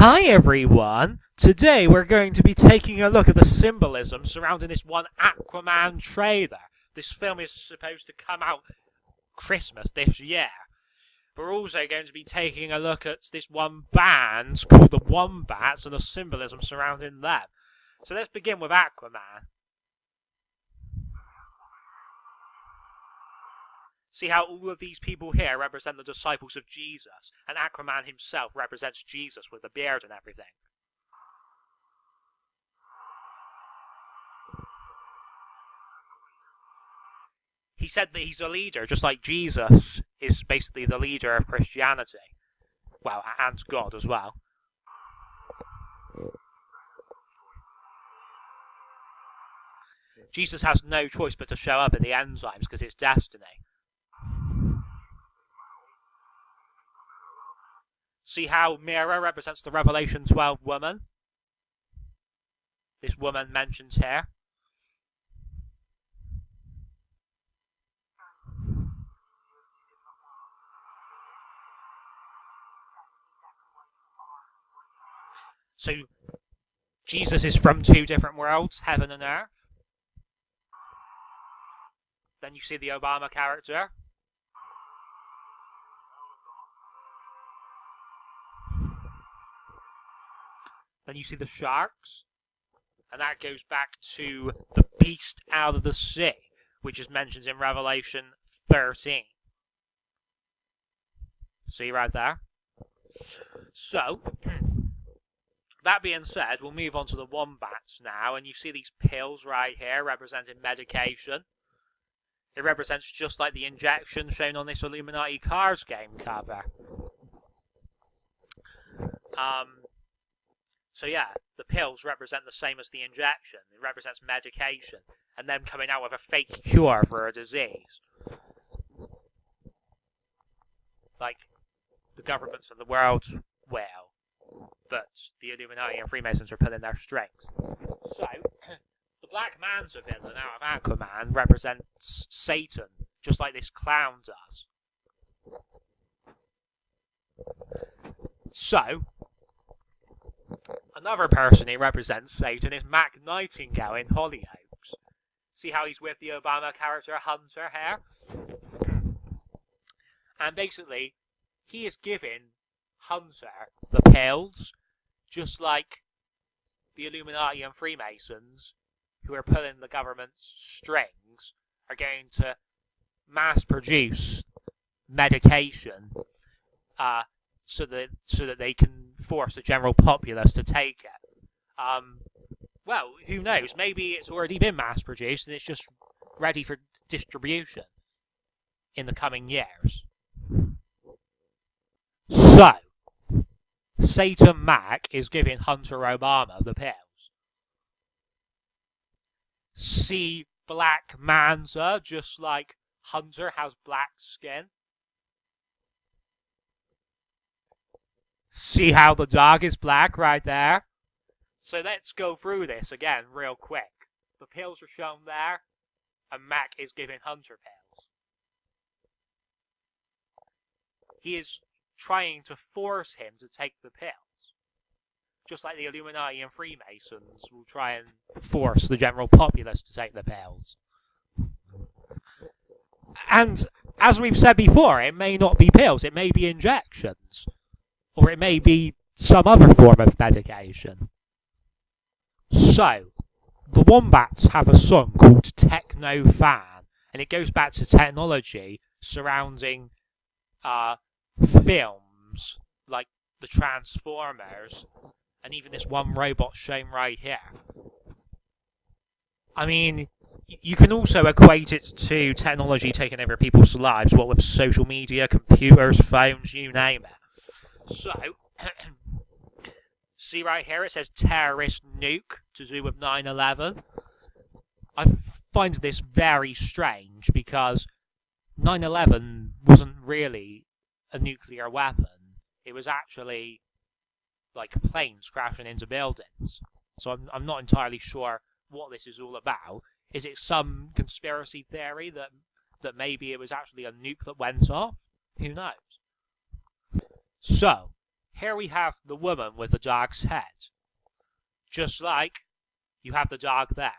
Hi everyone! Today we're going to be taking a look at the symbolism surrounding this one Aquaman trailer. This film is supposed to come out Christmas this year. We're also going to be taking a look at this one band called the Wombats and the symbolism surrounding them. So let's begin with Aquaman. See how all of these people here represent the disciples of Jesus, and Aquaman himself represents Jesus with the beard and everything. He said that he's a leader, just like Jesus is basically the leader of Christianity. Well, and God as well. Jesus has no choice but to show up at the end times because it's destiny. See how Mira represents the Revelation 12 woman? This woman mentioned here. So, Jesus is from two different worlds, heaven and earth. Then you see the Obama character. Then you see the sharks, and that goes back to the beast out of the sea, which is mentioned in Revelation 13. See right there? So, that being said, we'll move on to the Wombats now, and you see these pills right here representing medication. It represents just like the injection shown on this Illuminati cards game cover. So yeah, the pills represent the same as the injection. It represents medication, and them coming out with a fake cure for a disease. Like, the governments of the world will, but the Illuminati and Freemasons are pulling their strings. So, the Black Manta villain out of Aquaman represents Satan, just like this clown does. So, another person who represents Satan is Nightingale in Hollyoaks. See how he's with the Obama character Hunter here? And basically, he is giving Hunter the pills, just like the Illuminati and Freemasons, who are pulling the government's strings, are going to mass produce medication so that they can force the general populace to take it. Well, who knows? Maybe it's already been mass produced and it's just ready for distribution in the coming years. So, Satan Mac is giving Hunter Obama the pills. See Black Manta, just like Hunter has black skin. See how the dog is black right there? So let's go through this again real quick. The pills are shown there, and Mac is giving Hunter pills. He is trying to force him to take the pills. Just like the Illuminati and Freemasons will try and force the general populace to take the pills. And, as we've said before, it may not be pills, it may be injections. Or it may be some other form of medication. So, the Wombats have a song called Techno Fan, and it goes back to technology surrounding films like the Transformers, and even this one robot shown right here. I mean, you can also equate it to technology taking over people's lives, what with social media, computers, phones, you name it. So, see right here, it says terrorist nuke to do with 9/11. I find this very strange because 9/11 wasn't really a nuclear weapon. It was actually like planes crashing into buildings. So I'm not entirely sure what this is all about. Is it some conspiracy theory that maybe it was actually a nuke that went off? Who knows? So, here we have the woman with the dog's head. Just like you have the dog there.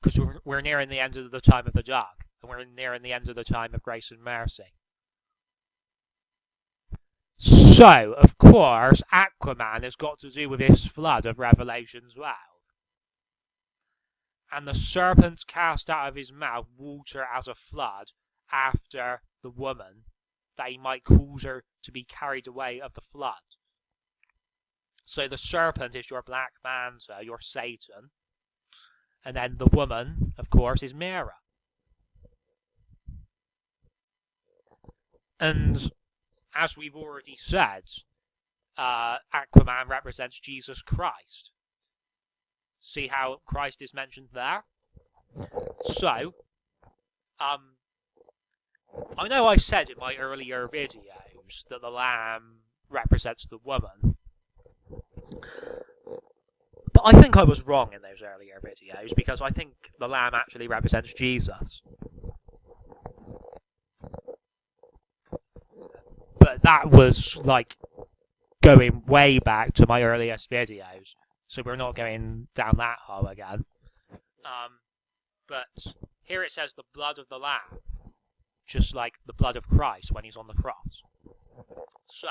Because we're nearing the end of the time of the dog. And we're nearing the end of the time of grace and mercy. So, of course, Aquaman has got to do with this flood of Revelation 12. And the serpent cast out of his mouth water as a flood after the woman, that he might cause her to be carried away of the flood. So the serpent is your Black Manta, your Satan. And then the woman, of course, is Mera. And as we've already said, Aquaman represents Jesus Christ. See how Christ is mentioned there? So, I know I said in my earlier videos that the lamb represents the woman. But I think I was wrong in those earlier videos, because I think the lamb actually represents Jesus. But that was, like, going way back to my earliest videos, so we're not going down that hole again. But here it says the blood of the lamb, just like the blood of Christ when he's on the cross. So,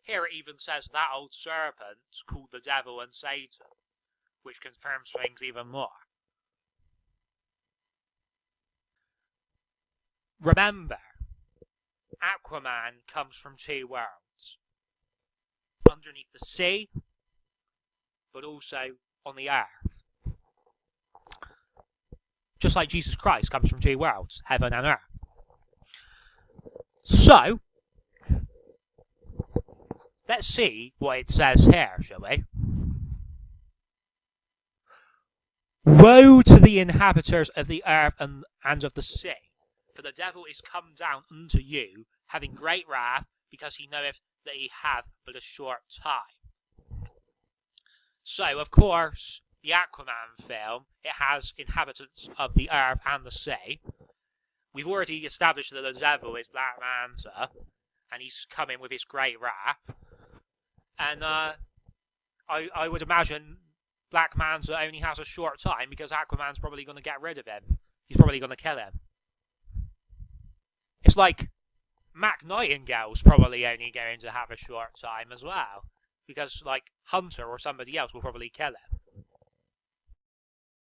here it even says that old serpent called the devil and Satan, which confirms things even more. Remember, Aquaman comes from two worlds. Underneath the sea, but also on the earth. Just like Jesus Christ comes from two worlds, heaven and earth. So, let's see what it says here, shall we? Woe to the inhabitants of the earth and of the sea, for the devil is come down unto you, having great wrath, because he knoweth that he hath but a short time. So, of course, the Aquaman film, it has inhabitants of the earth and the sea. We've already established that the devil is Black Manta, and he's coming with his great wrath. And I would imagine Black Manta only has a short time, because Aquaman's probably going to get rid of him. He's probably going to kill him. It's like Nightingale's probably only going to have a short time as well, because like Hunter or somebody else will probably kill him.